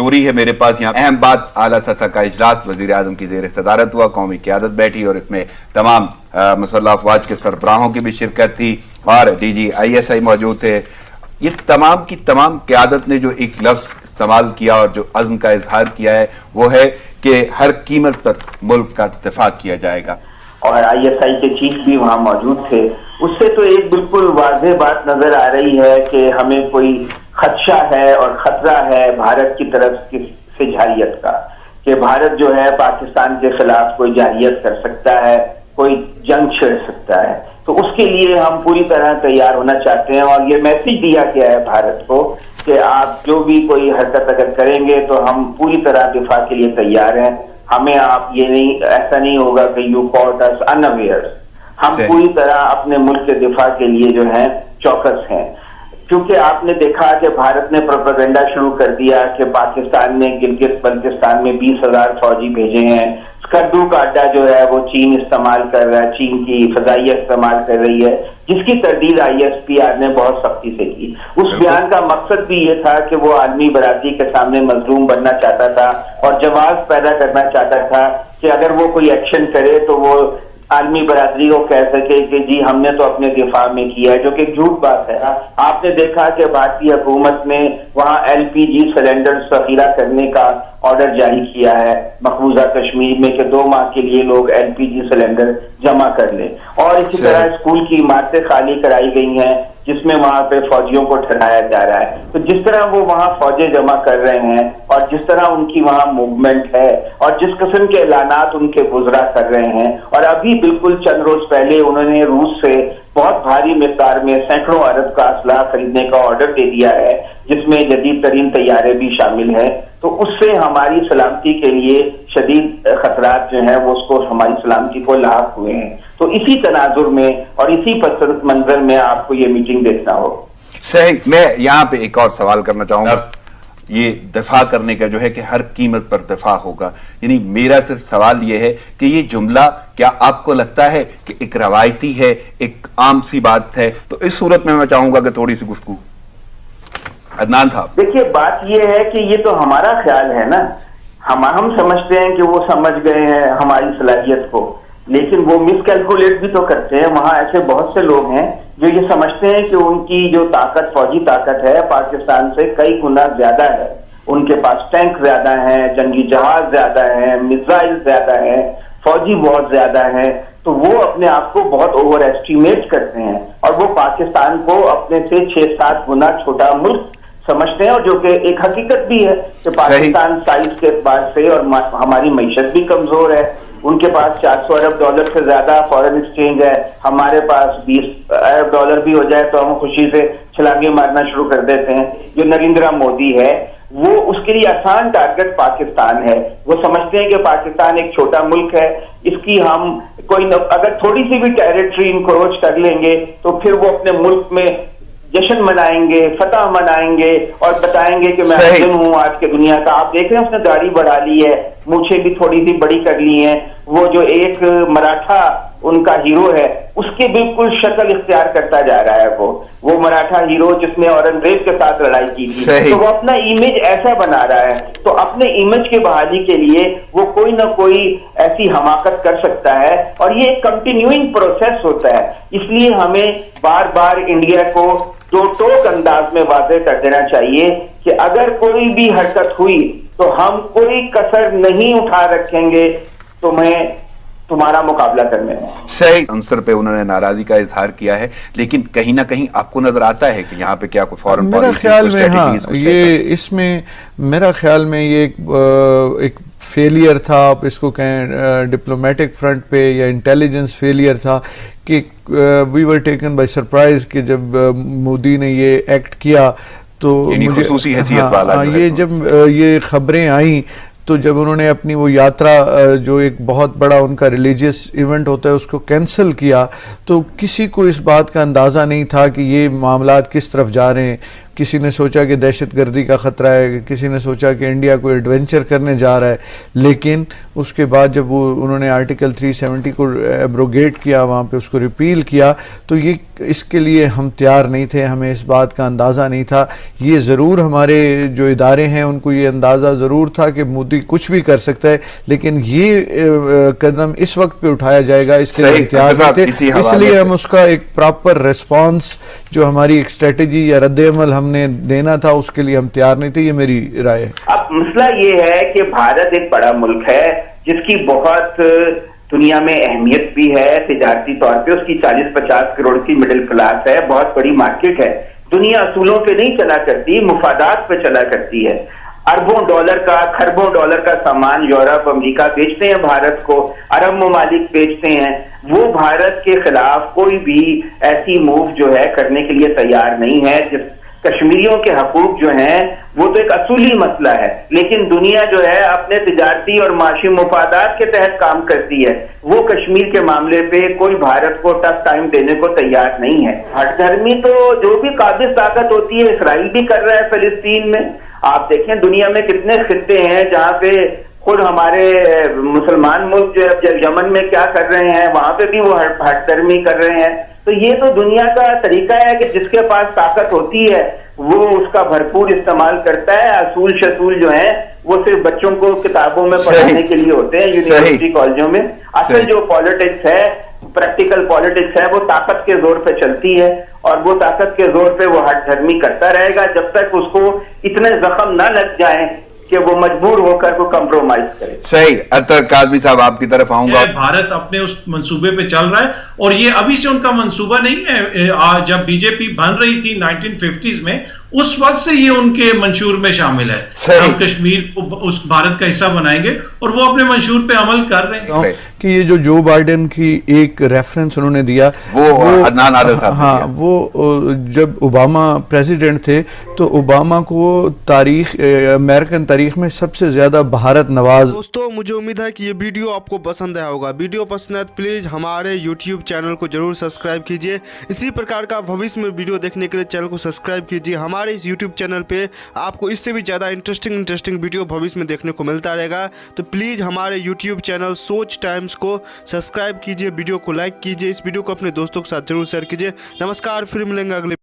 Story है मेरे पास। यहाँ अहम बात, आला सतह का इजलास वजीर आजम की जेर सदारत हुआ, कौमी क़यादत बैठी और इसमें तमाम मुसल्लह अफवाज के सरबराहों की भी शिरकत थी और DGISI मौजूद थे। ये तमाम की तमाम क़यादत ने जो एक लफ्ज़ इस्तेमाल किया और जो अज़्म का इजहार किया है वो है कि हर कीमत पर मुल्क का दिफा किया जाएगा। और ISI के चीफ भी वहाँ मौजूद थे। उससे तो एक बिल्कुल वाज़ेह बात नजर आ रही है कि हमें कोई खदशा है और खतरा है भारत की तरफ से जारियत का, कि भारत जो है पाकिस्तान के खिलाफ कोई जारियत कर सकता है, कोई जंग छेड़ सकता है। तो उसके लिए हम पूरी तरह तैयार होना चाहते हैं और ये मैसेज दिया गया है भारत को कि आप जो भी कोई हरकत अगर करेंगे तो हम पूरी तरह दिफा के लिए तैयार हैं। हमें आप ये नहीं, ऐसा नहीं होगा कि यू कॉट अस अनअवेयर। हम पूरी तरह अपने मुल्क के दिफा के लिए जो है चौकस हैं, क्योंकि आपने देखा कि भारत ने प्रोपेगेंडा शुरू कर दिया कि पाकिस्तान ने गिलगित बल्तिस्तान में 20,000 फौजी भेजे हैं। स्कर्दू का अड्डा जो है वो चीन इस्तेमाल कर रहा है, चीन की फजाइया इस्तेमाल कर रही है, जिसकी तरदीद ISPR ने बहुत सख्ती से की। उस बयान का मकसद भी ये था कि वो आलमी बरादरी के सामने मजलूम बनना चाहता था और जवाब पैदा करना चाहता था कि अगर वो कोई एक्शन करे तो वो आलमी बरादरी को कह सके कि जी हमने तो अपने दिफा में किया है, जो कि झूठ बात है। आपने देखा कि भारतीय हुकूमत ने वहाँ LPG सिलेंडर जखीरा करने का ऑर्डर जारी किया है मकबूजा कश्मीर में कि 2 माह के लिए लोग LPG सिलेंडर जमा कर लें। और इसी तरह स्कूल की इमारतें खाली कराई गई हैं जिसमें वहां पे फौजियों को ठहराया जा रहा है। तो जिस तरह वो वहां फौजें जमा कर रहे हैं और जिस तरह उनकी वहां मूवमेंट है और जिस किस्म के ऐलानात उनके गुजरा कर रहे हैं, और अभी बिल्कुल चंद रोज पहले उन्होंने रूस से बहुत भारी मिकदार में सैकड़ों अरब का असलाह खरीदने का ऑर्डर दे दिया है, जिसमें जदीद तरीन तैयारे भी शामिल हैं। तो उससे हमारी सलामती के लिए शदीद खतरात जो है वो उसको हमारी सलामती को लाक हुए हैं। तो इसी तनाजुर में और इसी पस मंजर में आपको ये मीटिंग देखना होगा। सही। मैं यहाँ पे एक और सवाल करना चाहूंगा, ये दफा करने का जो है कि हर कीमत पर दफा होगा, यानी मेरा सिर्फ सवाल ये है कि ये जुमला क्या आपको लगता है कि एक रवायती है, एक आम सी बात है? तो इस सूरत में मैं चाहूंगा कि थोड़ी सी गुफ्तगू। अदनान था, देखिए बात ये है कि ये तो हमारा ख्याल है ना, हम समझते हैं कि वो समझ गए हैं हमारी सलाहियत को, लेकिन वो मिसकैलकुलेट भी तो करते हैं। वहां ऐसे बहुत से लोग हैं जो ये समझते हैं कि उनकी जो ताकत, फौजी ताकत है, पाकिस्तान से कई गुना ज्यादा है। उनके पास टैंक ज्यादा हैं, जंगी जहाज ज्यादा हैं, मिसाइल ज्यादा हैं, फौजी बहुत ज्यादा है। तो वो अपने आप को बहुत ओवर एस्टिमेट करते हैं और वो पाकिस्तान को अपने से 6-7 गुना छोटा मुल्क समझते हैं, और जो कि एक हकीकत भी है कि पाकिस्तान साइज के एतबार से और हमारी मईशत भी कमजोर है। उनके पास 400 अरब डॉलर से ज्यादा फॉरेन एक्सचेंज है, हमारे पास 20 अरब डॉलर भी हो जाए तो हम खुशी से छलांगे मारना शुरू कर देते हैं। जो नरेंद्र मोदी है वो उसके लिए आसान टारगेट पाकिस्तान है। वो समझते हैं कि पाकिस्तान एक छोटा मुल्क है, इसकी हम अगर थोड़ी सी भी टेरिटरी इंक्रोच कर लेंगे तो फिर वो अपने मुल्क में जश्न मनाएंगे, फतह मनाएंगे और बताएंगे कि मैं अफजल हूँ आज के दुनिया का। आप देख रहे हैं उसने दाढ़ी बढ़ा ली है, मूछे भी थोड़ी सी बड़ी कर ली हैं। वो जो एक मराठा उनका हीरो है उसके बिल्कुल शक्ल इख्तियार करता जा रहा है। वो मराठा हीरो जिसने औरंगजेब के साथ लड़ाई की थी, तो वो अपना इमेज ऐसा बना रहा है। तो अपने इमेज के बहाली के लिए वो कोई ना कोई ऐसी हमाकत कर सकता है, और ये एक कंटिन्यूइंग प्रोसेस होता है। इसलिए हमें बार बार इंडिया को दो टोक अंदाज में वाज़ेह कर देना चाहिए कि अगर कोई भी हरकत हुई तो हम कोई कसर नहीं उठा रखेंगे तुम्हारा मुकाबला करने में। सही अंसर पे उन्होंने नाराजगी का इजहार किया है, लेकिन कहीं ना कहीं आपको नजर आता है कि यहाँ पे क्या कोई फॉरेन पॉलिसी, मेरा ख्याल में हाँ, ये इसमें मेरा ख्याल में ये एक फेलियर था, आप इसको कहें डिप्लोमेटिक फ्रंट पे, या इंटेलिजेंस फेलियर था कि we were taken by surprise कि जब मोदी ने ये एक्ट किया तो खुसूसी हैसियत वाला ये जब ये खबरें आई तो जब उन्होंने अपनी वो यात्रा जो एक बहुत बड़ा उनका रिलीजियस इवेंट होता है उसको कैंसिल किया, तो किसी को इस बात का अंदाज़ा नहीं था कि ये मामलात किस तरफ जा रहे हैं, किसी ने सोचा कि दहशतगर्दी का ख़तरा है, किसी ने सोचा कि इंडिया कोई एडवेंचर करने जा रहा है, लेकिन उसके बाद जब वो उन्होंने आर्टिकल 370 को एब्रोगेट किया, वहाँ पे उसको रिपील किया, तो ये इसके लिए हम तैयार नहीं थे, हमें इस बात का अंदाज़ा नहीं था। ये ज़रूर हमारे जो इदारे हैं उनको ये अंदाज़ा ज़रूर था कि मोदी कुछ भी कर सकता है, लेकिन ये कदम इस वक्त पे उठाया जाएगा इसके लिए तैयार नहीं थे, इसलिए हम उसका एक प्रॉपर रिस्पॉन्स जो हमारी एक स्ट्रेटजी या रद्द-ए-अमल हमने देना था उसके लिए हम तैयार नहीं थे। ये मेरी राय है। अब मसला ये है कि भारत एक बड़ा मुल्क है जिसकी बहुत दुनिया में अहमियत भी है, तिजारती तौर पे उसकी 40-50 करोड़ की मिडिल क्लास है, बहुत बड़ी मार्केट है। दुनिया असूलों पे नहीं चला करती, मुफादात पे चला करती है। अरबों डॉलर का, खरबों डॉलर का सामान यूरोप, अमेरिका बेचते हैं भारत को, अरब ममालिक बेचते हैं। वो भारत के खिलाफ कोई भी ऐसी मूव जो है करने के लिए तैयार नहीं है। जिस कश्मीरियों के हकूक जो हैं वो तो एक असूली मसला है, लेकिन दुनिया जो है अपने तिजारती और माशी मुफादात के तहत काम करती है। वो कश्मीर के मामले पे कोई भारत को टफ टाइम देने को तैयार नहीं है। हठधर्मी तो जो भी काबिज ताकत होती है इसराइल भी कर रहा है फिलिस्तीन में। आप देखें दुनिया में कितने खित्ते हैं जहाँ पे खुद हमारे मुसलमान मुल्क जो है यमन में क्या कर रहे हैं, वहां पे भी वो हठधर्मी कर रहे हैं। तो ये तो दुनिया का तरीका है कि जिसके पास ताकत होती है वो उसका भरपूर इस्तेमाल करता है। असूल शसूल जो है वो सिर्फ बच्चों को किताबों में पढ़ाने के लिए होते हैं यूनिवर्सिटी कॉलेजों में। असल जो पॉलिटिक्स है, प्रैक्टिकल पॉलिटिक्स है, वो ताकत के जोर पे चलती है और वो ताकत के जोर पे वो हठधर्मी करता रहेगा जब तक उसको इतने जख्म ना लग जाए कि वो मजबूर होकर को कंप्रोमाइज करे। सही। अतर काज़मी साहब आपकी तरफ आऊंगा। भारत अपने उस मंसूबे पे चल रहा है और ये अभी से उनका मंसूबा नहीं है। जब बीजेपी बन रही थी 1950s में, उस वक्त से ये उनके मंशूर में शामिल है। हम कश्मीर को उस भारत का हिस्सा बनाएंगे और वो अपने मंशूर पे अमल कर रहे हैं। कि ये जो बाइडेन की एक रेफरेंस उन्होंने दिया वो अदनान आदिल साहब, हाँ, वो जब ओबामा प्रेसिडेंट थे तो ओबामा को अमेरिकन तारीख में सबसे ज्यादा भारत नवाज। दोस्तों मुझे उम्मीद है कि ये वीडियो आपको पसंद आया होगा। वीडियो पसंद है तो प्लीज हमारे यूट्यूब चैनल को जरूर सब्सक्राइब कीजिए। इसी प्रकार का भविष्य में वीडियो देखने के लिए चैनल को सब्सक्राइब कीजिए। हमारे इस यूट्यूब चैनल पे आपको इससे भी ज़्यादा इंटरेस्टिंग वीडियो भविष्य में देखने को मिलता रहेगा। तो प्लीज़ हमारे यूट्यूब चैनल सोच टाइम्स को सब्सक्राइब कीजिए, वीडियो को लाइक कीजिए, इस वीडियो को अपने दोस्तों के साथ जरूर शेयर कीजिए। नमस्कार, फिर मिलेंगे अगले